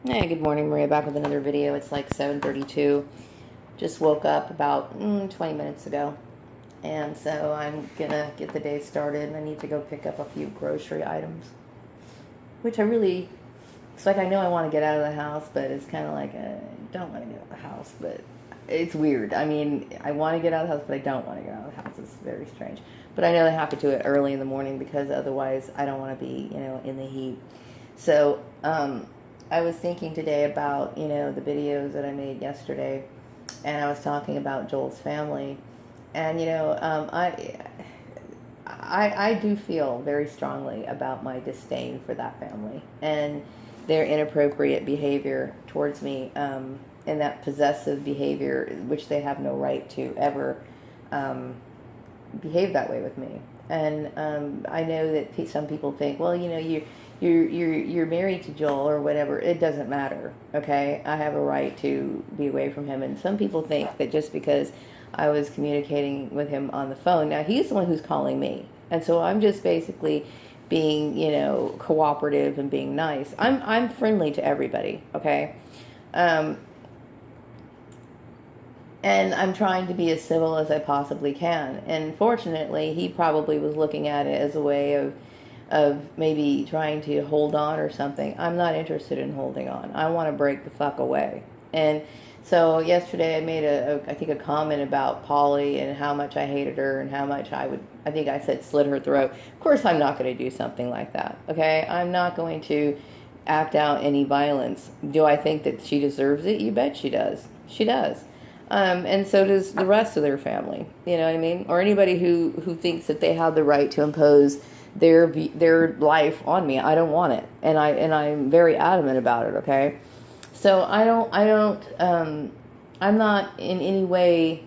Hey, good morning, Maria. Back with another video. It's like 7:32. Just woke up about 20 minutes ago. And so I'm gonna get the day started. I need to go pick up a few grocery items. Which it's like I know I want to get out of the house, but it's kind of like I don't want to get out of the house. But it's weird. I mean, I want to get out of the house, but I don't want to get out of the house. It's very strange. But I know I have to do it early in the morning because otherwise I don't want to be, in the heat. So, I was thinking today about, the videos that I made yesterday, and I was talking about Joel's family. And, I do feel very strongly about my disdain for that family and their inappropriate behavior towards me, and that possessive behavior, which they have no right to ever behave that way with me. And I know that some people think, well, you're married to Joel or whatever. It doesn't matter. Okay, I have a right to be away from him. And some people think that just because I was communicating with him on the phone, now he's the one who's calling me, and so I'm just basically being, cooperative and being nice. I'm friendly to everybody. Okay. Um, and I'm trying to be as civil as I possibly can. And fortunately, he probably was looking at it as a way of maybe trying to hold on or something. I'm not interested in holding on. I want to break the fuck away. And so yesterday I made I think a comment about Polly and how much I hated her and how much I think I said slit her throat. Of course I'm not going to do something like that. Okay? I'm not going to act out any violence. Do I think that she deserves it? You bet she does. She does. And so does the rest of their family. You know what I mean? Or anybody who thinks that they have the right to impose their life on me. I don't want it, and I'm very adamant about it. Okay, so I'm not in any way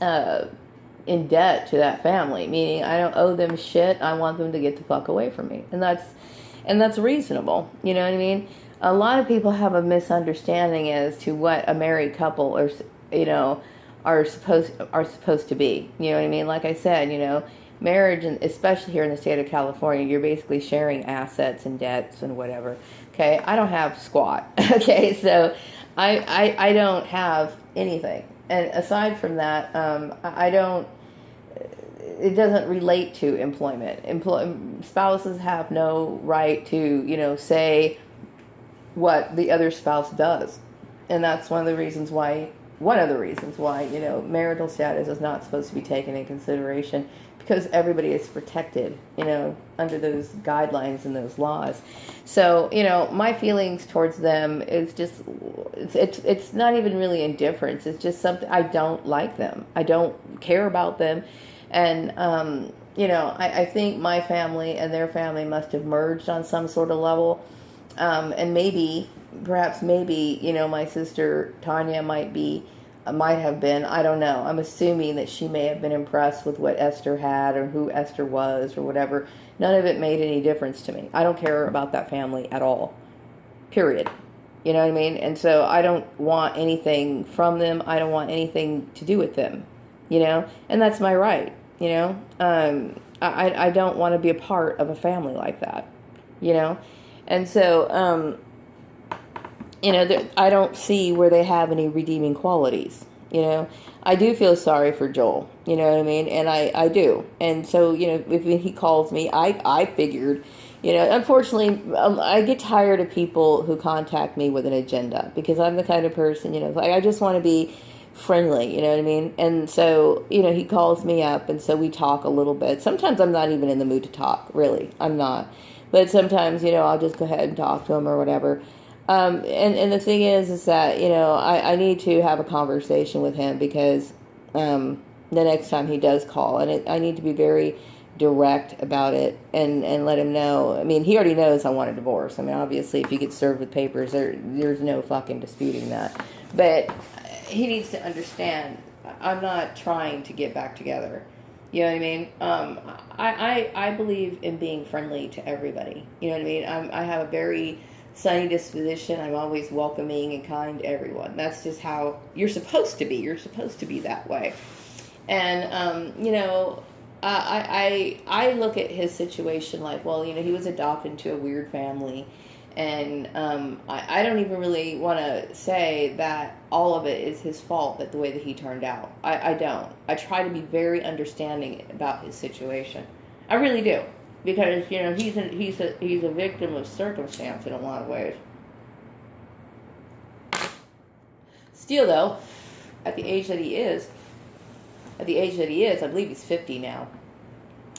in debt to that family. Meaning I don't owe them shit. I want them to get the fuck away from me, and that's reasonable. You know what I mean? A lot of people have a misunderstanding as to what a married couple are supposed to be. You know what I mean? Like I said, marriage, and especially here in the state of California, you're basically sharing assets and debts and whatever. Okay, I don't have squat. Okay, so I don't have anything, and aside from that, I don't. It doesn't relate to employment. Spouses have no right to say what the other spouse does, and that's one of the reasons why marital status is not supposed to be taken in consideration, because everybody is protected under those guidelines and those laws. So my feelings towards them is just it's not even really indifference. It's just something. I don't like them. I don't care about them. And I think my family and their family must have merged on some sort of level. And perhaps maybe, my sister Tanya might have been, I don't know. I'm assuming that she may have been impressed with what Esther had or who Esther was or whatever. None of it made any difference to me. I don't care about that family at all. Period. You know what I mean? And so I don't want anything from them. I don't want anything to do with them, and that's my right, I don't want to be a part of a family like that, and so, I don't see where they have any redeeming qualities. I do feel sorry for Joel. You know what I mean? And I do. And so, if he calls me, I figured, unfortunately, I get tired of people who contact me with an agenda, because I'm the kind of person, like I just want to be friendly, you know what I mean? And so, he calls me up, and so we talk a little bit. Sometimes I'm not even in the mood to talk, really. I'm not. But sometimes, I'll just go ahead and talk to him or whatever. And the thing is that, I need to have a conversation with him, because the next time he does call, and I need to be very direct about it and let him know. I mean, he already knows I want a divorce. I mean, obviously, if you get served with papers, there's no fucking disputing that. But he needs to understand I'm not trying to get back together. You know what I mean? I believe in being friendly to everybody. You know what I mean? I have a very sunny disposition. I'm always welcoming and kind to everyone. That's just how you're supposed to be. You're supposed to be that way. And I look at his situation like, well, he was adopted into a weird family, And I don't even really want to say that all of it is his fault, that the way that he turned out. I don't. I try to be very understanding about his situation. I really do, because he's a victim of circumstance in a lot of ways. Still, though, at the age that he is, I believe he's 50 now.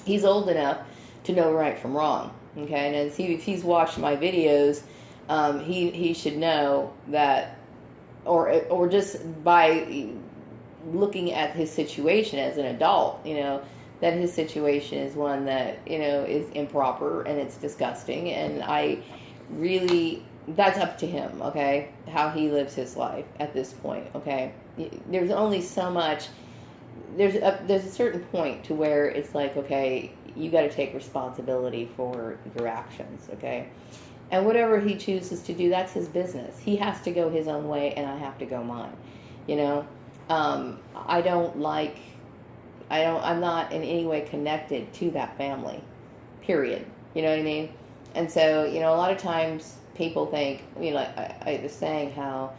He's old enough to know right from wrong. Okay, and if he's watched my videos, he should know that, or just by looking at his situation as an adult, that his situation is one that is improper and it's disgusting, and I really, that's up to him. Okay, how he lives his life at this point. Okay, there's only so much. There's a certain point to where it's like, okay, you got to take responsibility for your actions, okay? And whatever he chooses to do, that's his business. He has to go his own way, and I have to go mine. I'm not in any way connected to that family, period. You know what I mean? And so, a lot of times people think, I was saying how,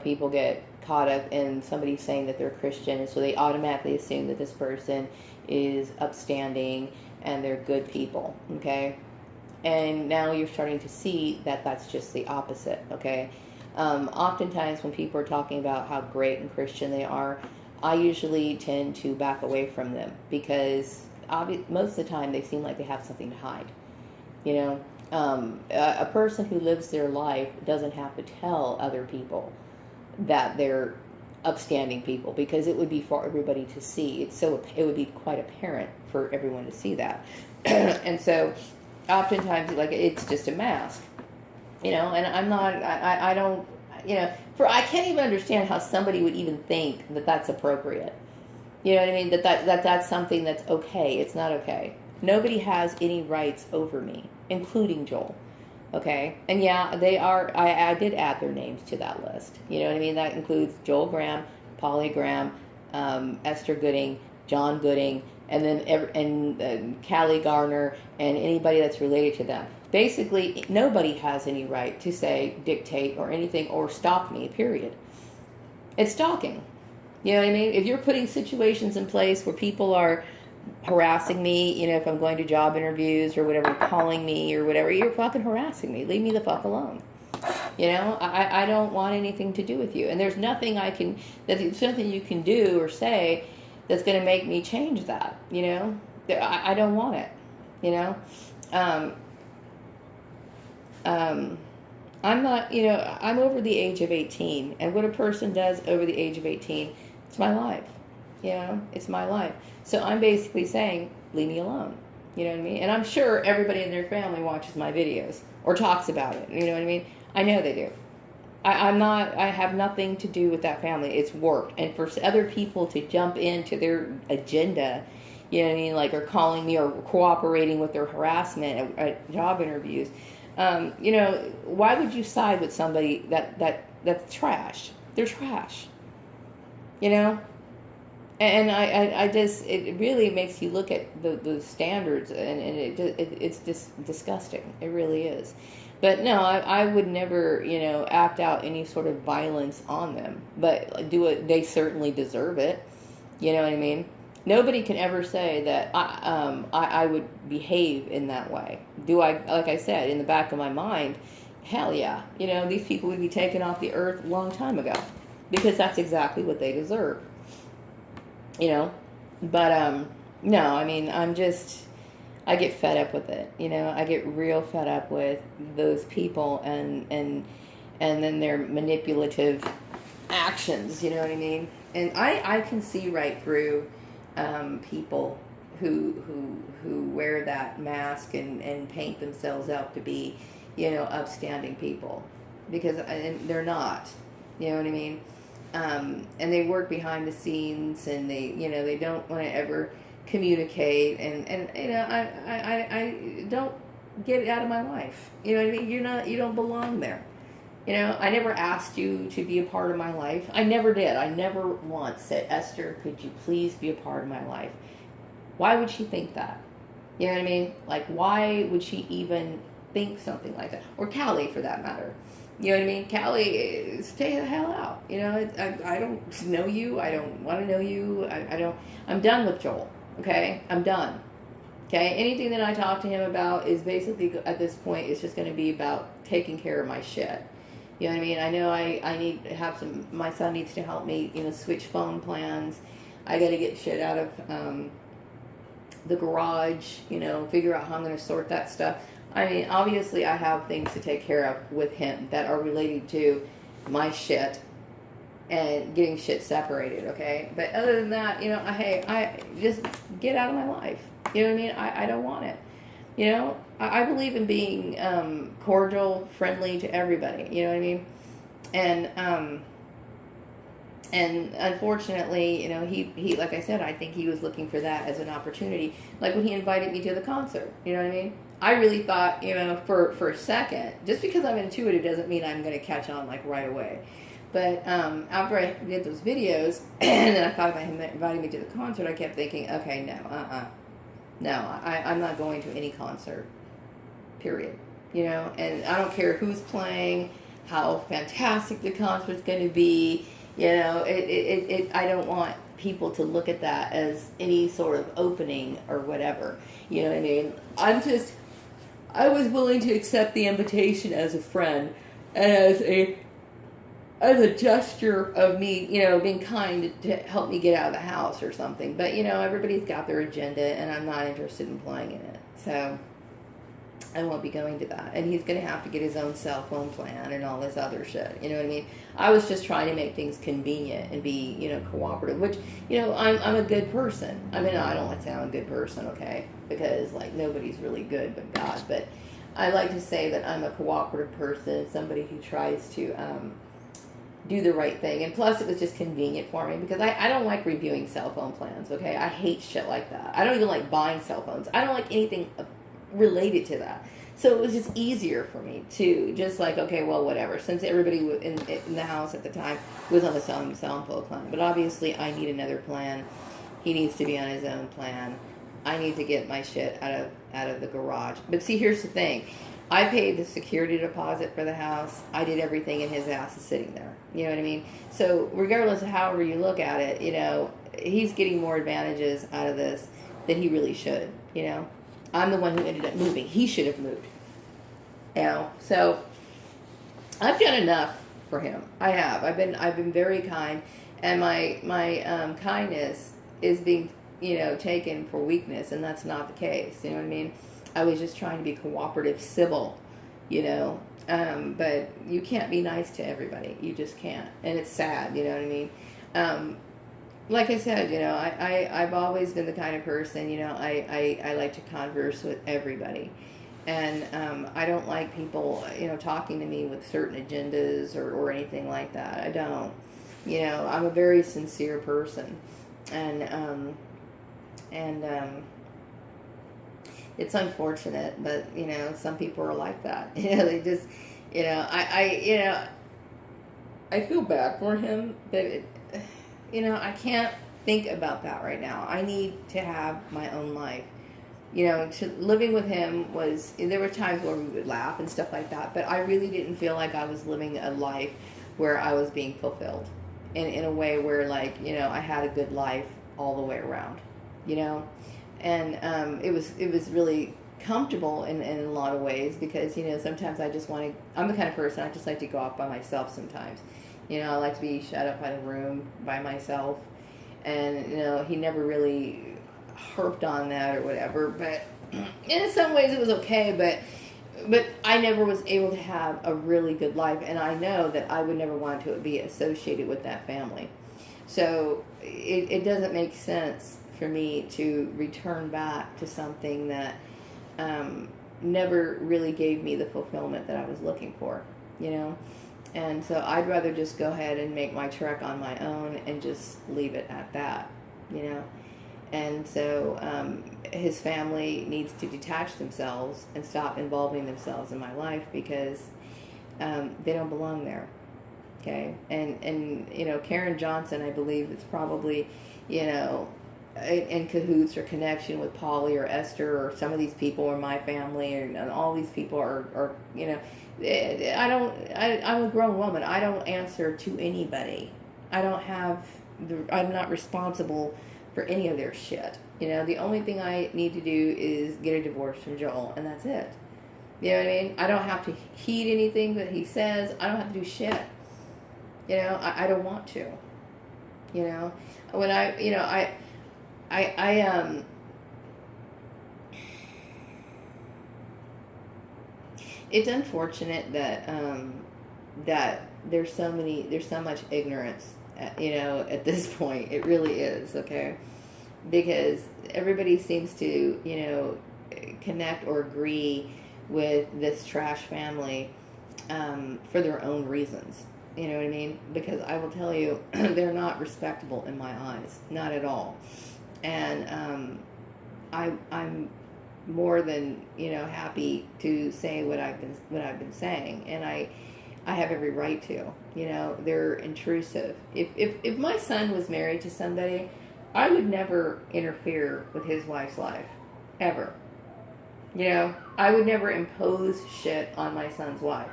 people get caught up in somebody saying that they're Christian, and so they automatically assume that this person is upstanding and they're good people, okay? And now you're starting to see that that's just the opposite, okay? Oftentimes when people are talking about how great and Christian they are, I usually tend to back away from them, because most of the time they seem like they have something to hide, a person who lives their life doesn't have to tell other people that they're upstanding people, because it would be for everybody to see. It would be quite apparent for everyone to see that. And so oftentimes, like, it's just a mask, and I'm not, I don't, I can't even understand how somebody would even think that that's appropriate. You know what I mean? That's something that's okay. It's not okay. Nobody has any rights over me, including Joel. Okay, and yeah, they are. I did add their names to that list. You know what I mean? That includes Joel Graham, Polly Graham, Esther Gooding, John Gooding, and then Callie Garner, and anybody that's related to them. Basically, nobody has any right to say, dictate, or anything, or stalk me. Period. It's stalking. You know what I mean? If you're putting situations in place where people are harassing me, if I'm going to job interviews or whatever, calling me or whatever, you're fucking harassing me. Leave me the fuck alone. I don't want anything to do with you. And there's nothing there's nothing you can do or say that's going to make me change that, I don't want it, I'm not, I'm over the age of 18, and what a person does over the age of 18, it's my life. It's my life. So I'm basically saying, leave me alone. You know what I mean? And I'm sure everybody in their family watches my videos or talks about it. You know what I mean? I know they do. I have nothing to do with that family. It's work. And for other people to jump into their agenda, you know what I mean? Like, or calling me or cooperating with their harassment at job interviews. Why would you side with somebody that's trash? They're trash. And I just, it really makes you look at the standards, and it's just disgusting. It really is. But no, I would never, act out any sort of violence on them. But they certainly deserve it. You know what I mean? Nobody can ever say that I would behave in that way. Do I? Like I said, in the back of my mind, hell yeah. These people would be taken off the earth a long time ago, because that's exactly what they deserve. But no, I mean, I get fed up with it. I get real fed up with those people and then their manipulative actions. You know what I mean? And I can see right through people who wear that mask and paint themselves out to be, upstanding people, because they're not. You know what I mean? And they work behind the scenes, and they don't want to ever communicate, and I don't get it out of my life. You know what I mean? You don't belong there. I never asked you to be a part of my life. I never did. I never once said, Esther, could you please be a part of my life? Why would she think that? You know what I mean? Like, why would she even think something like that. Or Callie, for that matter. You know what I mean? Callie, stay the hell out. You know, I don't know you. I don't want to know you. I don't. I'm done with Joel. Okay, I'm done. Okay, anything that I talk to him about is basically at this point it's just going to be about taking care of my shit. You know what I mean? I know I need to have some. My son needs to help me. You know, switch phone plans. I got to get shit out of the garage. You know, figure out how I'm going to sort that stuff. I mean, obviously, I have things to take care of with him that are related to my shit and getting shit separated, okay? But other than that, you know, I just get out of my life. You know what I mean? I don't want it. You know, I believe in being cordial, friendly to everybody. You know what I mean? And unfortunately, you know, he like I said, I think he was looking for that as an opportunity. Like when he invited me to the concert. You know what I mean? I really thought, you know, for a second, just because I'm intuitive doesn't mean I'm going to catch on like right away. But after I did those videos, and then I thought about him inviting me to the concert, I kept thinking, okay, no, I'm not going to any concert, period. You know, and I don't care who's playing, how fantastic the concert's going to be. You know, I don't want people to look at that as any sort of opening or whatever. You know what I mean? I was willing to accept the invitation as a friend and as a gesture of me, you know, being kind to help me get out of the house or something. But, you know, everybody's got their agenda, and I'm not interested in playing in it. So I won't be going to that. And he's going to have to get his own cell phone plan and all this other shit. You know what I mean? I was just trying to make things convenient and be, you know, cooperative, which, you know, I'm a good person. I mean, I don't like to say I'm a good person, okay? Because, like, nobody's really good but God. But I like to say that I'm a cooperative person, somebody who tries to do the right thing. And plus, it was just convenient for me because I don't like reviewing cell phone plans, okay? I hate shit like that. I don't even like buying cell phones. I don't like anything related to that. So it was just easier for me to just like, okay, well, whatever. Since everybody in the house at the time was on the cell phone plan. But obviously, I need another plan. He needs to be on his own plan. I need to get my shit out of the garage. But see, here's the thing. I paid the security deposit for the house. I did everything, and his ass is sitting there. You know what I mean? So regardless of however you look at it, you know, he's getting more advantages out of this than he really should. You know, I'm the one who ended up moving. He should have moved. You know, so I've done enough for him. I have. I've been very kind, and my kindness is being, you know, taken for weakness, and that's not the case. You know what I mean? I was just trying to be cooperative, civil, you know. But you can't be nice to everybody. You just can't, and it's sad. You know what I mean? Like I said, you know, I've always been the kind of person, you know, I like to converse with everybody. And I don't like people, you know, talking to me with certain agendas or anything like that. I don't. You know, I'm a very sincere person. And it's unfortunate, but, you know, some people are like that. You know, they just, you know, I feel bad for him, but, you know, I can't think about that right now. I need to have my own life. You know, living with him there were times where we would laugh and stuff like that, but I really didn't feel like I was living a life where I was being fulfilled in a way where, like, you know, I had a good life all the way around, you know. And it was really comfortable in a lot of ways because, you know, sometimes I'm the kind of person, I just like to go off by myself sometimes. You know, I like to be shut up in a room by myself. And, you know, he never really harped on that or whatever. But in some ways it was okay, but I never was able to have a really good life. And I know that I would never want to be associated with that family. So it doesn't make sense for me to return back to something that never really gave me the fulfillment that I was looking for, you know? And so I'd rather just go ahead and make my trek on my own and just leave it at that, you know? And so his family needs to detach themselves and stop involving themselves in my life because they don't belong there, okay? And you know, Karen Johnson, I believe, is probably, you know, in cahoots or connection with Polly or Esther or some of these people or my family and all these people are you know, I don't, I'm a grown woman. I don't answer to anybody. I don't have, I'm not responsible for any of their shit. You know, the only thing I need to do is get a divorce from Joel, and that's it. You know what I mean? I don't have to heed anything that he says. I don't have to do shit. You know, I don't want to. You know, when I, you know, I it's unfortunate that that there's so much ignorance, you know, at this point. It really is, okay? Because everybody seems to, you know, connect or agree with this trash family for their own reasons. You know what I mean? Because I will tell you, they're not respectable in my eyes, not at all. And I'm more than, you know, happy to say what I've been saying, and I have every right to. You know, they're intrusive. If my son was married to somebody, I would never interfere with his wife's life, ever. You know, I would never impose shit on my son's wife.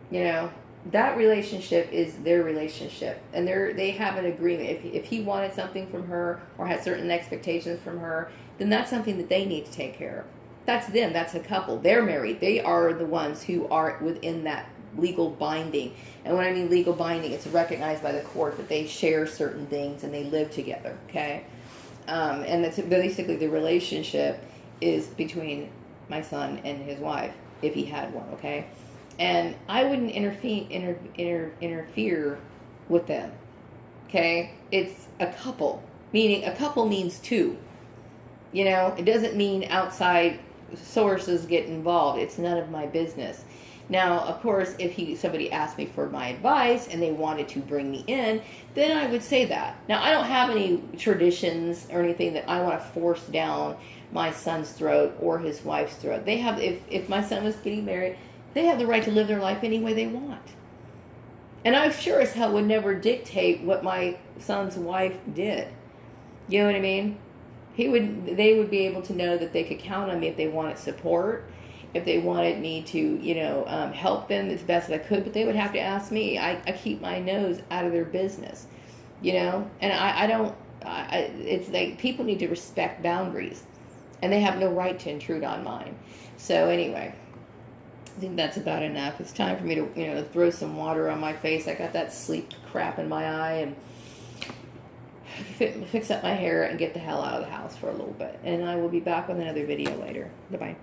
You know, that relationship is their relationship, and they have an agreement. If he wanted something from her or had certain expectations from her, then that's something that they need to take care of. That's them. That's a couple. They're married. They are the ones who are within that legal binding. And when I mean legal binding, it's recognized by the court that they share certain things and they live together. Okay, and that's basically the relationship is between my son and his wife, if he had one. Okay. And I wouldn't interfere with them. Okay? It's a couple. Meaning, a couple means two. You know, it doesn't mean outside sources get involved. It's none of my business. Now, of course, if somebody asked me for my advice and they wanted to bring me in, then I would say that. Now, I don't have any traditions or anything that I want to force down my son's throat or his wife's throat. They have, if my son was getting married, they have the right to live their life any way they want. And I sure as hell would never dictate what my son's wife did. You know what I mean? They would be able to know that they could count on me if they wanted support, if they wanted me to, you know, help them as best as I could, but they would have to ask me. I keep my nose out of their business, you know? And I don't, it's like people need to respect boundaries, and they have no right to intrude on mine. So anyway, I think that's about enough. It's time for me to, you know, throw some water on my face. I got that sleep crap in my eye, and fix up my hair and get the hell out of the house for a little bit. And I will be back with another video later. Bye-bye.